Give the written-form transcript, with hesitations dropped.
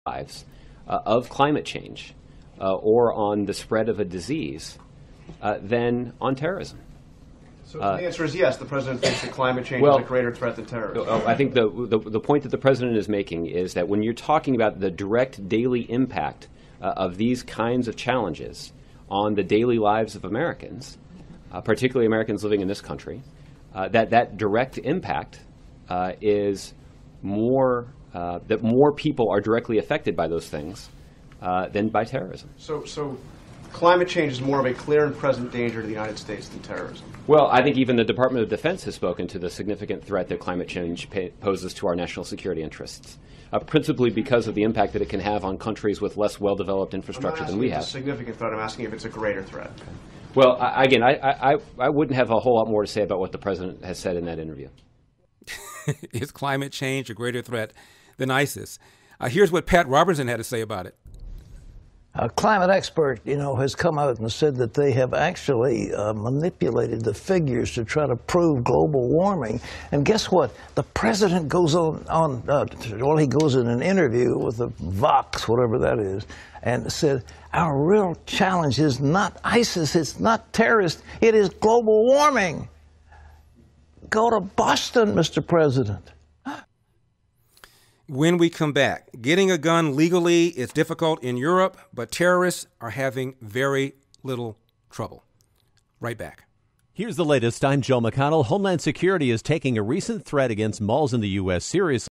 lives of climate change or on the spread of a disease than on terrorism. So the answer is yes, the president thinks that climate change is a greater threat than terrorism. I think the point that the president is making is that when you're talking about the direct daily impact of these kinds of challenges on the daily lives of Americans, particularly Americans living in this country, that direct impact is more, that more people are directly affected by those things than by terrorism. So climate change is more of a clear and present danger to the United States than terrorism. Well, I think even the Department of Defense has spoken to the significant threat that climate change poses to our national security interests, principally because of the impact that it can have on countries with less well-developed infrastructure than we have. I'm not asking if it's a significant threat. I'm asking if it's a greater threat. Okay. Well, again, I wouldn't have a whole lot more to say about what the president has said in that interview. Is climate change a greater threat than ISIS? Here's what Pat Robertson had to say about it. A climate expert, has come out and said that they have actually manipulated the figures to try to prove global warming. And guess what? The president goes he goes in an interview with the Vox, whatever that is, and said, our real challenge is not ISIS, it's not terrorists, it is global warming. Go to Boston, Mr. President. When we come back, getting a gun legally is difficult in Europe, but terrorists are having very little trouble. Right back. Here's the latest. I'm Joe McConnell. Homeland Security is taking a recent threat against malls in the U.S. seriously.